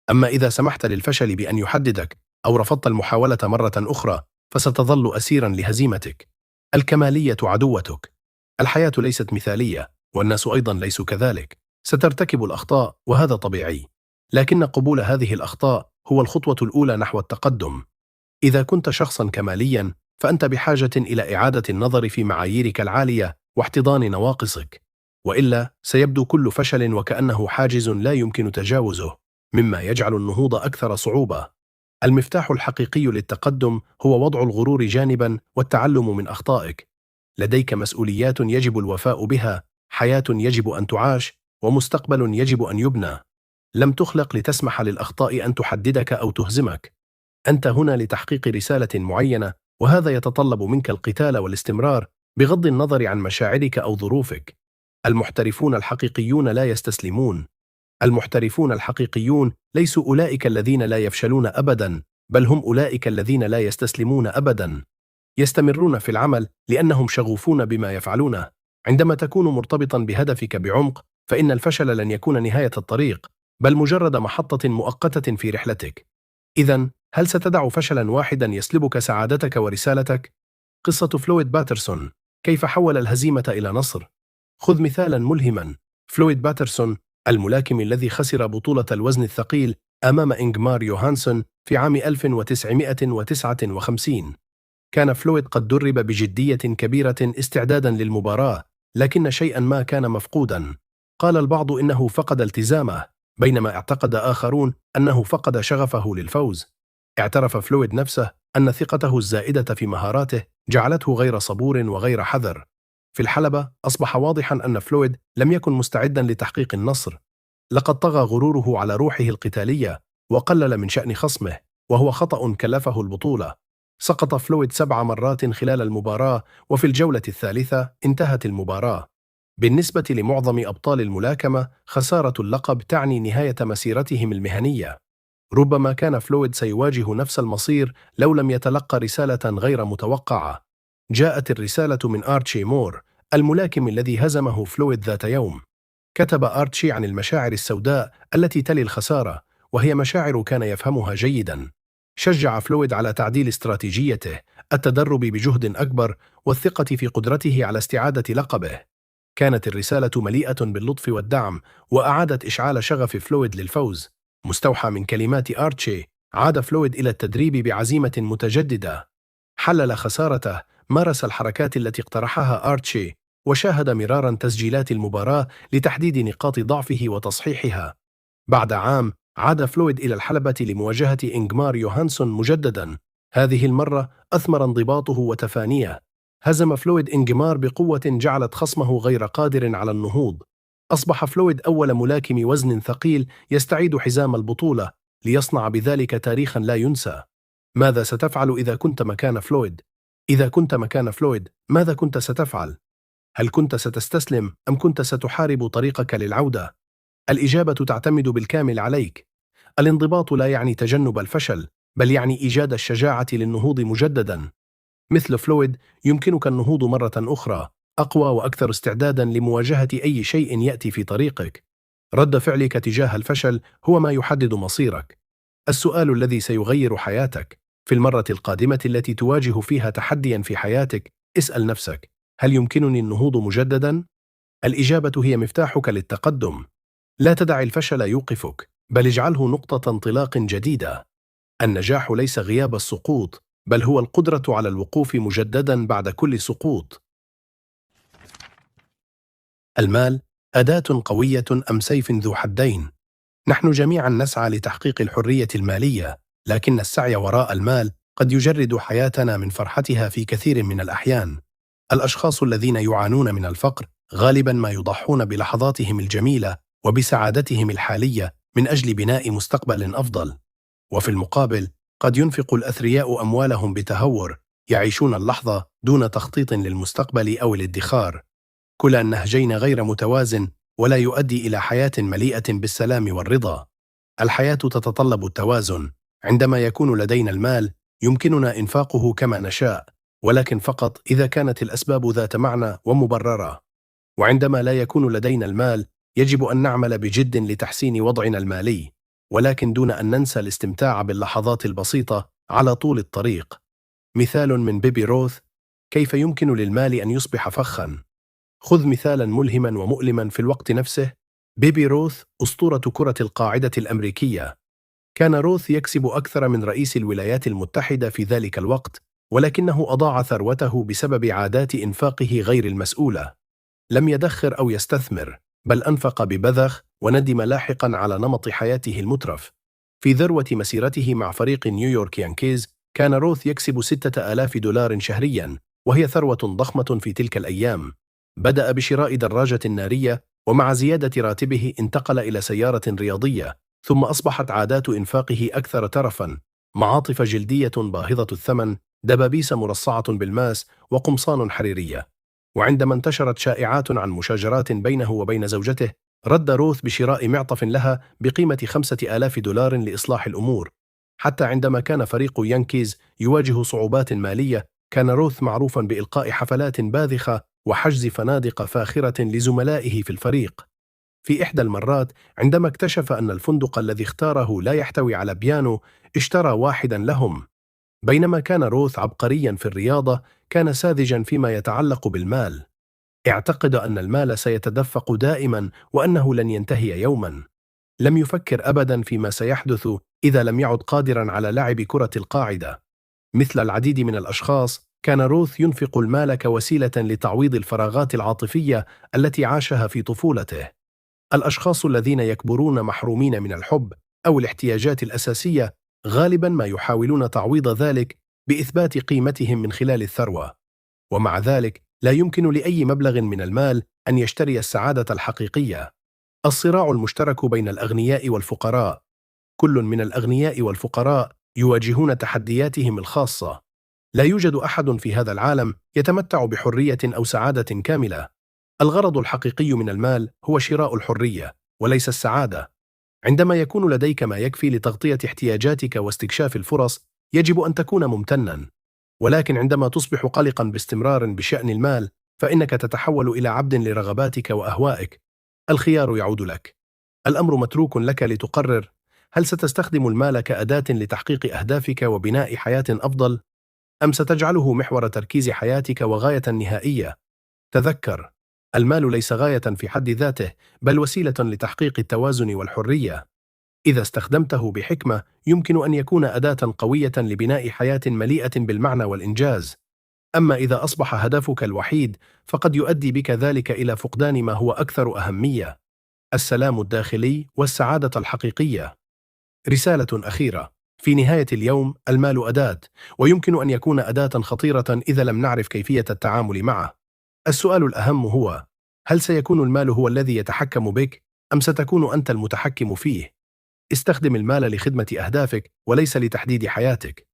أما إذا سمحت للفشل بأن يحددك أو رفضت المحاولة مرة أخرى، فستظل أسيرا لهزيمتك. الكمالية عدوتك. الحياة ليست مثالية، والناس أيضا ليسوا كذلك. سترتكب الأخطاء وهذا طبيعي، لكن قبول هذه الأخطاء هو الخطوة الأولى نحو التقدم. إذا كنت شخصا كماليا فأنت بحاجة إلى إعادة النظر في معاييرك العالية واحتضان نواقصك، وإلا سيبدو كل فشل وكأنه حاجز لا يمكن تجاوزه، مما يجعل النهوض أكثر صعوبة. المفتاح الحقيقي للتقدم هو وضع الغرور جانبا والتعلم من أخطائك. لديك مسؤوليات يجب الوفاء بها، حياة يجب أن تعاش، ومستقبل يجب أن يبنى. لم تخلق لتسمح للأخطاء أن تحددك أو تهزمك. أنت هنا لتحقيق رسالة معينة، وهذا يتطلب منك القتال والاستمرار بغض النظر عن مشاعرك أو ظروفك. المحترفون الحقيقيون لا يستسلمون. المحترفون الحقيقيون ليسوا أولئك الذين لا يفشلون أبدا، بل هم أولئك الذين لا يستسلمون أبدا. يستمرون في العمل لأنهم شغوفون بما يفعلونه. عندما تكون مرتبطا بهدفك بعمق، فإن الفشل لن يكون نهاية الطريق، بل مجرد محطة مؤقتة في رحلتك. إذن، هل ستدع فشلا واحدا يسلبك سعادتك ورسالتك؟ قصة فلويد باترسون، كيف حول الهزيمة إلى نصر. خذ مثالا ملهما. فلويد باترسون، الملاكم الذي خسر بطولة الوزن الثقيل أمام إنغمار يوهانسون في عام 1959. كان فلويد قد درب بجدية كبيرة استعدادا للمباراة، لكن شيئا ما كان مفقودا. قال البعض إنه فقد التزامه، بينما اعتقد آخرون أنه فقد شغفه للفوز. اعترف فلويد نفسه أن ثقته الزائدة في مهاراته جعلته غير صبور وغير حذر. في الحلبة أصبح واضحا أن فلويد لم يكن مستعدا لتحقيق النصر. لقد طغى غروره على روحه القتالية وقلل من شأن خصمه، وهو خطأ كلفه البطولة. سقط فلويد 7 مرات خلال المباراة، وفي الجولة الثالثة انتهت المباراة. بالنسبة لمعظم أبطال الملاكمة، خسارة اللقب تعني نهاية مسيرتهم المهنية. ربما كان فلويد سيواجه نفس المصير لو لم يتلقى رسالة غير متوقعة. جاءت الرسالة من آرتشي مور، الملاكم الذي هزمه فلويد ذات يوم. كتب آرتشي عن المشاعر السوداء التي تلي الخسارة، وهي مشاعر كان يفهمها جيدا. شجع فلويد على تعديل استراتيجيته، التدرب بجهد أكبر، والثقة في قدرته على استعادة لقبه. كانت الرسالة مليئة باللطف والدعم، وأعادت إشعال شغف فلويد للفوز. مستوحى من كلمات آرتشي، عاد فلويد إلى التدريب بعزيمة متجددة. حلل خسارته، مارس الحركات التي اقترحها آرتشي، وشاهد مرارا تسجيلات المباراة لتحديد نقاط ضعفه وتصحيحها. بعد عام عاد فلويد إلى الحلبة لمواجهة إنغمار يوهانسون مجددا. هذه المرة أثمر انضباطه وتفانيه. هزم فلويد إنغمار بقوة جعلت خصمه غير قادر على النهوض. أصبح فلويد أول ملاكم وزن ثقيل يستعيد حزام البطولة ليصنع بذلك تاريخا لا ينسى. ماذا ستفعل إذا كنت مكان فلويد؟ إذا كنت مكان فلويد، ماذا كنت ستفعل؟ هل كنت ستستسلم أم كنت ستحارب طريقك للعودة؟ الإجابة تعتمد بالكامل عليك. الانضباط لا يعني تجنب الفشل، بل يعني إيجاد الشجاعة للنهوض مجددا. مثل فلويد، يمكنك النهوض مرة أخرى، أقوى وأكثر استعدادا لمواجهة أي شيء يأتي في طريقك. رد فعلك تجاه الفشل هو ما يحدد مصيرك. السؤال الذي سيغير حياتك. في المرة القادمة التي تواجه فيها تحديا في حياتك، اسأل نفسك: هل يمكنني النهوض مجددا؟ الإجابة هي مفتاحك للتقدم. لا تدع الفشل يوقفك، بل اجعله نقطة انطلاق جديدة. النجاح ليس غياب السقوط، بل هو القدرة على الوقوف مجددا بعد كل سقوط. المال أداة قوية أم سيف ذو حدين؟ نحن جميعا نسعى لتحقيق الحرية المالية، لكن السعي وراء المال قد يجرد حياتنا من فرحتها في كثير من الأحيان. الأشخاص الذين يعانون من الفقر غالبا ما يضحون بلحظاتهم الجميلة وبسعادتهم الحالية من أجل بناء مستقبل أفضل. وفي المقابل، قد ينفق الأثرياء أموالهم بتهور، يعيشون اللحظة دون تخطيط للمستقبل أو الادخار. كلا النهجين غير متوازن، ولا يؤدي إلى حياة مليئة بالسلام والرضا. الحياة تتطلب التوازن. عندما يكون لدينا المال، يمكننا إنفاقه كما نشاء، ولكن فقط إذا كانت الأسباب ذات معنى ومبررة. وعندما لا يكون لدينا المال، يجب أن نعمل بجد لتحسين وضعنا المالي، ولكن دون أن ننسى الاستمتاع باللحظات البسيطة على طول الطريق. مثال من بيبي روث: كيف يمكن للمال أن يصبح فخا؟ خذ مثالا ملهما ومؤلما في الوقت نفسه. بيبي روث، أسطورة كرة القاعدة الأمريكية. كان روث يكسب أكثر من رئيس الولايات المتحدة في ذلك الوقت، ولكنه أضاع ثروته بسبب عادات إنفاقه غير المسؤولة. لم يدخر أو يستثمر، بل أنفق ببذخ، وندم لاحقا على نمط حياته المترف. في ذروة مسيرته مع فريق نيويورك يانكيز، كان روث يكسب 6000 دولار شهريا، وهي ثروة ضخمة في تلك الأيام. بدأ بشراء دراجة نارية، ومع زيادة راتبه انتقل إلى سيارة رياضية، ثم أصبحت عادات إنفاقه أكثر ترفا: معاطف جلدية باهظة الثمن، دبابيس مرصعة بالماس، وقمصان حريرية. وعندما انتشرت شائعات عن مشاجرات بينه وبين زوجته، رد روث بشراء معطف لها بقيمة 5000 دولار لإصلاح الأمور. حتى عندما كان فريق يانكيز يواجه صعوبات مالية، كان روث معروفا بإلقاء حفلات باذخة وحجز فنادق فاخرة لزملائه في الفريق. في إحدى المرات، عندما اكتشف أن الفندق الذي اختاره لا يحتوي على بيانو، اشترى واحدا لهم. بينما كان روث عبقريا في الرياضة، كان ساذجا فيما يتعلق بالمال. اعتقد أن المال سيتدفق دائما، وأنه لن ينتهي يوما. لم يفكر أبدا فيما سيحدث إذا لم يعد قادرا على لعب كرة القاعدة. مثل العديد من الأشخاص، كان روث ينفق المال كوسيلة لتعويض الفراغات العاطفية التي عاشها في طفولته. الأشخاص الذين يكبرون محرومين من الحب أو الاحتياجات الأساسية غالبا ما يحاولون تعويض ذلك بإثبات قيمتهم من خلال الثروة. ومع ذلك، لا يمكن لأي مبلغ من المال أن يشتري السعادة الحقيقية. الصراع المشترك بين الأغنياء والفقراء. كل من الأغنياء والفقراء يواجهون تحدياتهم الخاصة. لا يوجد أحد في هذا العالم يتمتع بحرية أو سعادة كاملة. الغرض الحقيقي من المال هو شراء الحرية، وليس السعادة. عندما يكون لديك ما يكفي لتغطية احتياجاتك واستكشاف الفرص، يجب أن تكون ممتناً. ولكن عندما تصبح قلقاً باستمرار بشأن المال، فإنك تتحول إلى عبد لرغباتك وأهوائك. الخيار يعود لك. الأمر متروك لك لتقرر: هل ستستخدم المال كأداة لتحقيق أهدافك وبناء حياة أفضل، أم ستجعله محور تركيز حياتك وغاية نهائية؟ تذكر، المال ليس غاية في حد ذاته، بل وسيلة لتحقيق التوازن والحرية. إذا استخدمته بحكمة، يمكن أن يكون أداة قوية لبناء حياة مليئة بالمعنى والإنجاز. أما إذا أصبح هدفك الوحيد، فقد يؤدي بك ذلك إلى فقدان ما هو أكثر أهمية: السلام الداخلي والسعادة الحقيقية. رسالة أخيرة: في نهاية اليوم، المال أداة، ويمكن أن يكون أداة خطيرة إذا لم نعرف كيفية التعامل معه. السؤال الأهم هو: هل سيكون المال هو الذي يتحكم بك أم ستكون أنت المتحكم فيه؟ استخدم المال لخدمة أهدافك وليس لتحديد حياتك.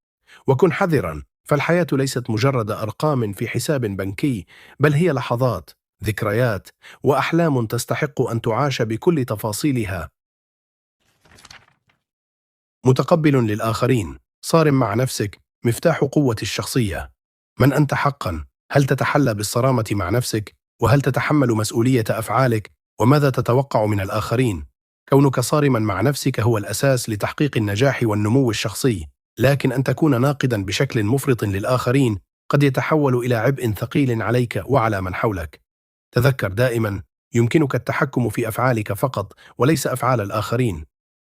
وكن حذرا، فالحياة ليست مجرد أرقام في حساب بنكي، بل هي لحظات، ذكريات، وأحلام تستحق أن تعاش بكل تفاصيلها. متقبل للآخرين، صارم مع نفسك، مفتاح قوة الشخصية. من أنت حقا؟ هل تتحلى بالصرامة مع نفسك؟ وهل تتحمل مسؤولية أفعالك؟ وماذا تتوقع من الآخرين؟ كونك صارما مع نفسك هو الأساس لتحقيق النجاح والنمو الشخصي، لكن أن تكون ناقدا بشكل مفرط للآخرين قد يتحول إلى عبء ثقيل عليك وعلى من حولك. تذكر دائما، يمكنك التحكم في أفعالك فقط وليس أفعال الآخرين.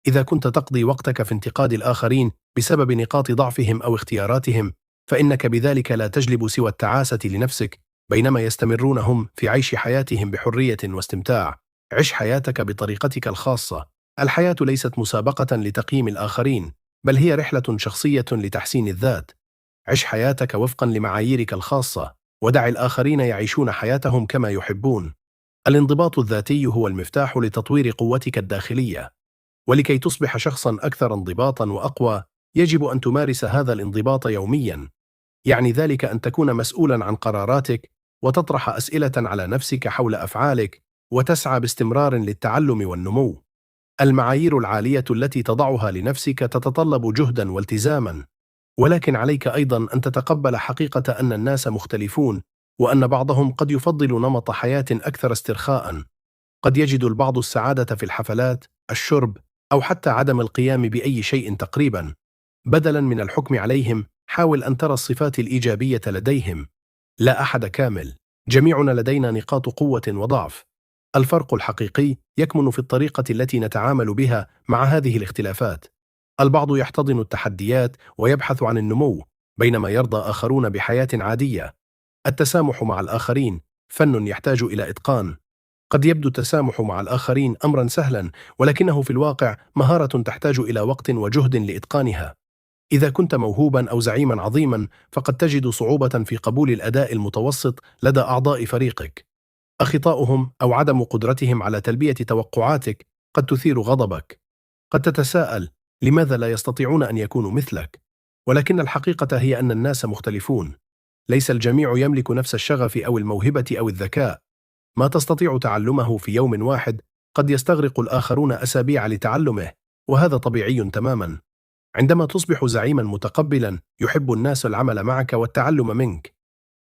إذا كنت تقضي وقتك في انتقاد الآخرين بسبب نقاط ضعفهم أو اختياراتهم، فإنك بذلك لا تجلب سوى التعاسة لنفسك، بينما يستمرون هم في عيش حياتهم بحرية واستمتاع. عش حياتك بطريقتك الخاصة. الحياة ليست مسابقة لتقييم الآخرين، بل هي رحلة شخصية لتحسين الذات. عش حياتك وفقا لمعاييرك الخاصة، ودع الآخرين يعيشون حياتهم كما يحبون. الانضباط الذاتي هو المفتاح لتطوير قوتك الداخلية. ولكي تصبح شخصا أكثر انضباطا وأقوى، يجب أن تمارس هذا الانضباط يوميا. يعني ذلك أن تكون مسؤولا عن قراراتك، وتطرح أسئلة على نفسك حول أفعالك، وتسعى باستمرار للتعلم والنمو. المعايير العالية التي تضعها لنفسك تتطلب جهدا والتزاما، ولكن عليك أيضا أن تتقبل حقيقة أن الناس مختلفون، وأن بعضهم قد يفضل نمط حياة أكثر استرخاء. قد يجد البعض السعادة في الحفلات، الشرب، أو حتى عدم القيام بأي شيء تقريبا. بدلا من الحكم عليهم، حاول أن ترى الصفات الإيجابية لديهم. لا أحد كامل، جميعنا لدينا نقاط قوة وضعف. الفرق الحقيقي يكمن في الطريقة التي نتعامل بها مع هذه الاختلافات. البعض يحتضن التحديات ويبحث عن النمو، بينما يرضى آخرون بحياة عادية. التسامح مع الآخرين فن يحتاج إلى إتقان. قد يبدو التسامح مع الآخرين أمرا سهلا، ولكنه في الواقع مهارة تحتاج إلى وقت وجهد لإتقانها. إذا كنت موهوبا أو زعيما عظيما، فقد تجد صعوبة في قبول الأداء المتوسط لدى أعضاء فريقك. أخطاؤهم أو عدم قدرتهم على تلبية توقعاتك قد تثير غضبك. قد تتساءل، لماذا لا يستطيعون أن يكونوا مثلك؟ ولكن الحقيقة هي أن الناس مختلفون. ليس الجميع يملك نفس الشغف أو الموهبة أو الذكاء. ما تستطيع تعلمه في يوم واحد قد يستغرق الآخرون أسابيع لتعلمه، وهذا طبيعي تماما. عندما تصبح زعيما متقبلا، يحب الناس العمل معك والتعلم منك.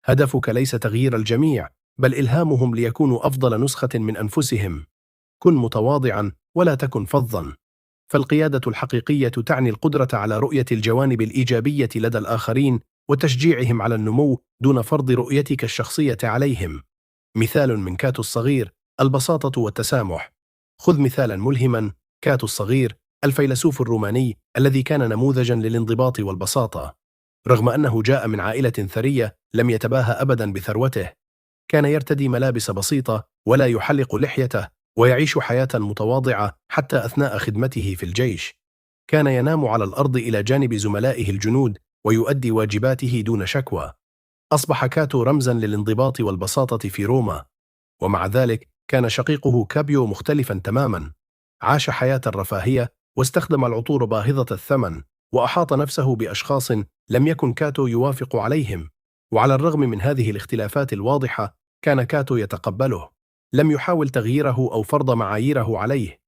هدفك ليس تغيير الجميع، بل إلهامهم ليكونوا أفضل نسخة من أنفسهم. كن متواضعا ولا تكن فظا. فالقيادة الحقيقية تعني القدرة على رؤية الجوانب الإيجابية لدى الآخرين وتشجيعهم على النمو دون فرض رؤيتك الشخصية عليهم. مثال من كاتو الصغير: البساطة والتسامح. خذ مثالا ملهما: كاتو الصغير، الفيلسوف الروماني الذي كان نموذجا للانضباط والبساطة. رغم أنه جاء من عائلة ثرية، لم يتباهى أبدا بثروته. كان يرتدي ملابس بسيطة ولا يحلق لحيته، ويعيش حياة متواضعة حتى أثناء خدمته في الجيش. كان ينام على الأرض إلى جانب زملائه الجنود، ويؤدي واجباته دون شكوى. أصبح كاتو رمزا للانضباط والبساطة في روما. ومع ذلك كان شقيقه كابيو مختلفا تماما. عاش حياة الرفاهية، واستخدم العطور باهظة الثمن، وأحاط نفسه بأشخاص لم يكن كاتو يوافق عليهم. وعلى الرغم من هذه الاختلافات الواضحة، كان كاتو يتقبله. لم يحاول تغييره أو فرض معاييره عليه.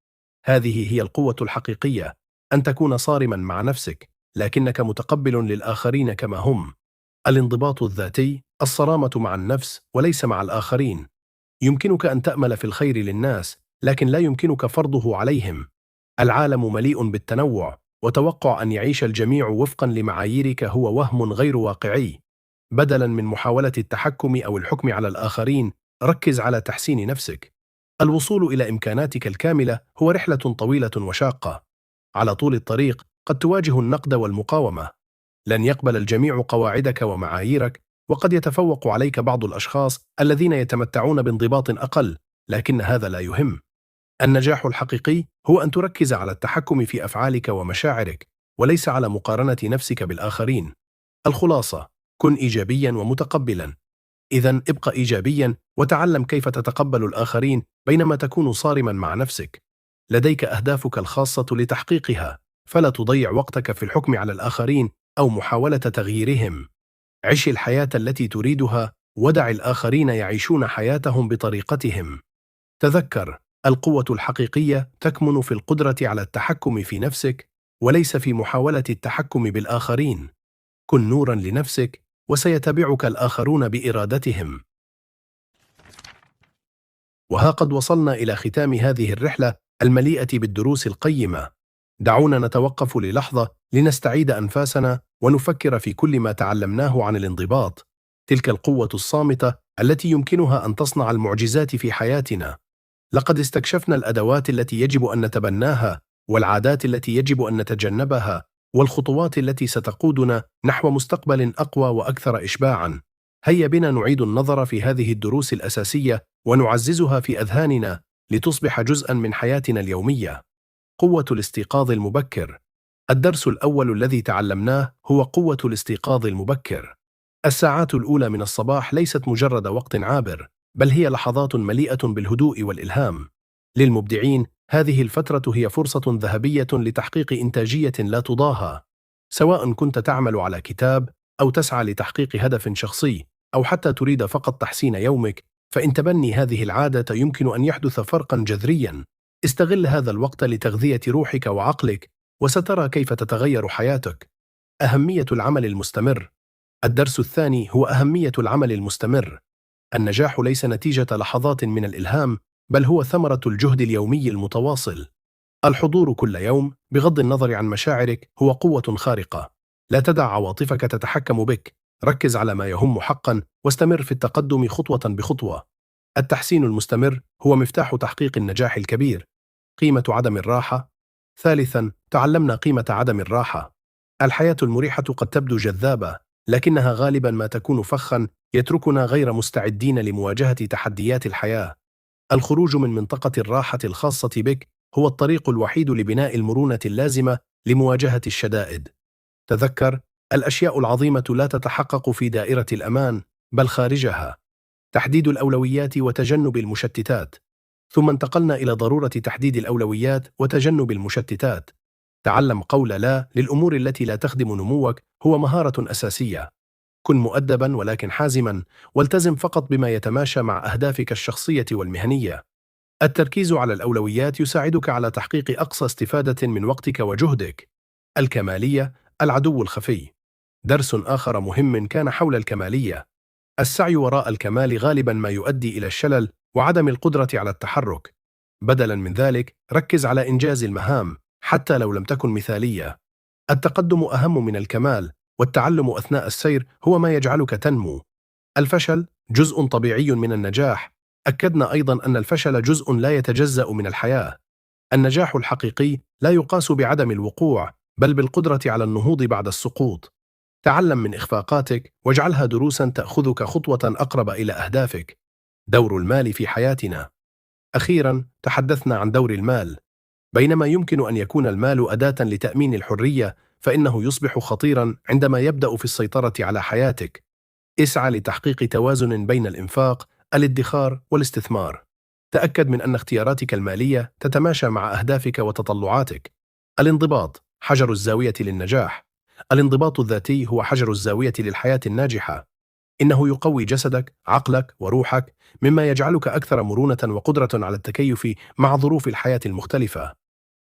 هذه هي القوة الحقيقية، أن تكون صارما مع نفسك، لكنك متقبل للآخرين كما هم. الانضباط الذاتي، الصرامة مع النفس وليس مع الآخرين. يمكنك أن تأمل في الخير للناس، لكن لا يمكنك فرضه عليهم. العالم مليء بالتنوع، وتوقع أن يعيش الجميع وفقا لمعاييرك هو وهم غير واقعي. بدلا من محاولة التحكم أو الحكم على الآخرين، ركز على تحسين نفسك. الوصول إلى إمكاناتك الكاملة هو رحلة طويلة وشاقة. على طول الطريق قد تواجه النقد والمقاومة. لن يقبل الجميع قواعدك ومعاييرك، وقد يتفوق عليك بعض الأشخاص الذين يتمتعون بانضباط أقل، لكن هذا لا يهم. النجاح الحقيقي هو أن تركز على التحكم في أفعالك ومشاعرك، وليس على مقارنة نفسك بالآخرين. الخلاصة: كن إيجابيا ومتقبلا. إذا ابقى إيجابيا وتعلم كيف تتقبل الآخرين بينما تكون صارما مع نفسك. لديك أهدافك الخاصة لتحقيقها، فلا تضيع وقتك في الحكم على الآخرين أو محاولة تغييرهم. عش الحياة التي تريدها ودع الآخرين يعيشون حياتهم بطريقتهم. تذكر، القوة الحقيقية تكمن في القدرة على التحكم في نفسك وليس في محاولة التحكم بالآخرين. كن نورا لنفسك وسيتبعك الآخرون بإرادتهم. وها قد وصلنا إلى ختام هذه الرحلة المليئة بالدروس القيمة. دعونا نتوقف للحظة لنستعيد أنفاسنا ونفكر في كل ما تعلمناه عن الانضباط، تلك القوة الصامتة التي يمكنها أن تصنع المعجزات في حياتنا. لقد استكشفنا الأدوات التي يجب أن نتبناها، والعادات التي يجب أن نتجنبها، والخطوات التي ستقودنا نحو مستقبل أقوى وأكثر إشباعاً. هيا بنا نعيد النظر في هذه الدروس الأساسية ونعززها في أذهاننا لتصبح جزءاً من حياتنا اليومية. قوة الاستيقاظ المبكر. الدرس الأول الذي تعلمناه هو قوة الاستيقاظ المبكر. الساعات الأولى من الصباح ليست مجرد وقت عابر، بل هي لحظات مليئة بالهدوء والإلهام. للمبدعين، هذه الفترة هي فرصة ذهبية لتحقيق إنتاجية لا تضاهى. سواء كنت تعمل على كتاب أو تسعى لتحقيق هدف شخصي أو حتى تريد فقط تحسين يومك، فإن تبني هذه العادة يمكن أن يحدث فرقاً جذرياً. استغل هذا الوقت لتغذية روحك وعقلك، وسترى كيف تتغير حياتك. أهمية العمل المستمر. الدرس الثاني هو أهمية العمل المستمر. النجاح ليس نتيجة لحظات من الإلهام، بل هو ثمرة الجهد اليومي المتواصل. الحضور كل يوم، بغض النظر عن مشاعرك، هو قوة خارقة. لا تدع عواطفك تتحكم بك، ركز على ما يهم حقا واستمر في التقدم خطوة بخطوة. التحسين المستمر هو مفتاح تحقيق النجاح الكبير. قيمة عدم الراحة. ثالثا، تعلمنا قيمة عدم الراحة. الحياة المريحة قد تبدو جذابة، لكنها غالبا ما تكون فخا يتركنا غير مستعدين لمواجهة تحديات الحياة. الخروج من منطقة الراحة الخاصة بك هو الطريق الوحيد لبناء المرونة اللازمة لمواجهة الشدائد. تذكر، الأشياء العظيمة لا تتحقق في دائرة الأمان، بل خارجها. تحديد الأولويات وتجنب المشتتات. ثم انتقلنا إلى ضرورة تحديد الأولويات وتجنب المشتتات. تعلم قول لا للأمور التي لا تخدم نموك هو مهارة أساسية. كن مؤدبا ولكن حازما، والتزم فقط بما يتماشى مع أهدافك الشخصية والمهنية. التركيز على الأولويات يساعدك على تحقيق أقصى استفادة من وقتك وجهدك. الكمالية، العدو الخفي. درس آخر مهم كان حول الكمالية. السعي وراء الكمال غالبا ما يؤدي إلى الشلل وعدم القدرة على التحرك. بدلا من ذلك، ركز على إنجاز المهام حتى لو لم تكن مثالية. التقدم أهم من الكمال، والتعلم أثناء السير هو ما يجعلك تنمو. الفشل جزء طبيعي من النجاح. أكدنا أيضا أن الفشل جزء لا يتجزأ من الحياة. النجاح الحقيقي لا يقاس بعدم الوقوع، بل بالقدرة على النهوض بعد السقوط. تعلم من إخفاقاتك واجعلها دروسا تأخذك خطوة أقرب إلى أهدافك. دور المال في حياتنا. أخيرا، تحدثنا عن دور المال. بينما يمكن أن يكون المال أداة لتأمين الحرية، فإنه يصبح خطيرا عندما يبدأ في السيطرة على حياتك. اسعى لتحقيق توازن بين الإنفاق، الادخار والاستثمار. تأكد من أن اختياراتك المالية تتماشى مع أهدافك وتطلعاتك. الانضباط حجر الزاوية للنجاح. الانضباط الذاتي هو حجر الزاوية للحياة الناجحة. إنه يقوي جسدك، عقلك وروحك، مما يجعلك أكثر مرونة وقدرة على التكيف مع ظروف الحياة المختلفة.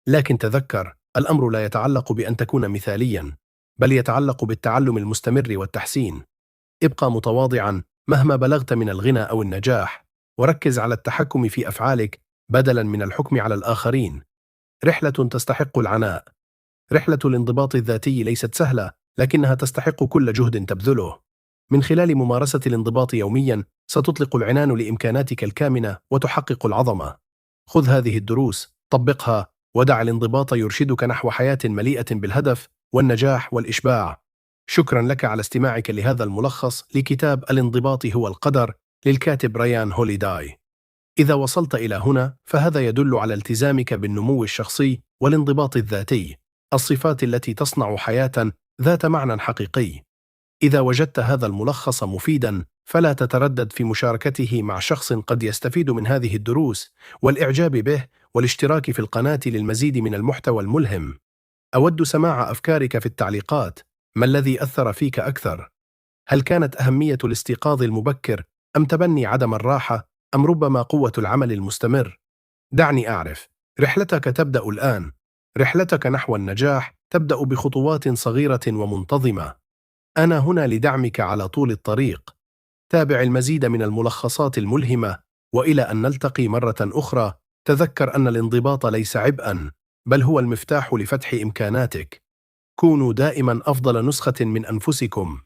لكن تذكر، الأمر لا يتعلق بأن تكون مثاليا، بل يتعلق بالتعلم المستمر والتحسين. ابقى متواضعا مهما بلغت من الغنى أو النجاح، وركز على التحكم في أفعالك بدلا من الحكم على الآخرين. رحلة تستحق العناء. رحلة الانضباط الذاتي ليست سهلة، لكنها تستحق كل جهد تبذله. من خلال ممارسة الانضباط يوميا، ستطلق العنان لإمكاناتك الكامنة وتحقق العظمة. خذ هذه الدروس، طبقها، ودع الانضباط يرشدك نحو حياة مليئة بالهدف والنجاح والإشباع. شكرا لك على استماعك لهذا الملخص لكتاب الانضباط هو القدر للكاتب ريان هوليداي. إذا وصلت إلى هنا، فهذا يدل على التزامك بالنمو الشخصي والانضباط الذاتي، الصفات التي تصنع حياة ذات معنى حقيقي. إذا وجدت هذا الملخص مفيدا، فلا تتردد في مشاركته مع شخص قد يستفيد من هذه الدروس والإعجاب به والاشتراك في القناة للمزيد من المحتوى الملهم. أود سماع أفكارك في التعليقات. ما الذي أثر فيك أكثر؟ هل كانت أهمية الاستيقاظ المبكر أم تبني عدم الراحة أم ربما قوة العمل المستمر؟ دعني أعرف. رحلتك تبدأ الآن. رحلتك نحو النجاح تبدأ بخطوات صغيرة ومنتظمة. أنا هنا لدعمك على طول الطريق. تابع المزيد من الملخصات الملهمة، وإلى أن نلتقي مرة أخرى، تذكر أن الانضباط ليس عبئاً، بل هو المفتاح لفتح إمكاناتك. كونوا دائماً أفضل نسخة من أنفسكم.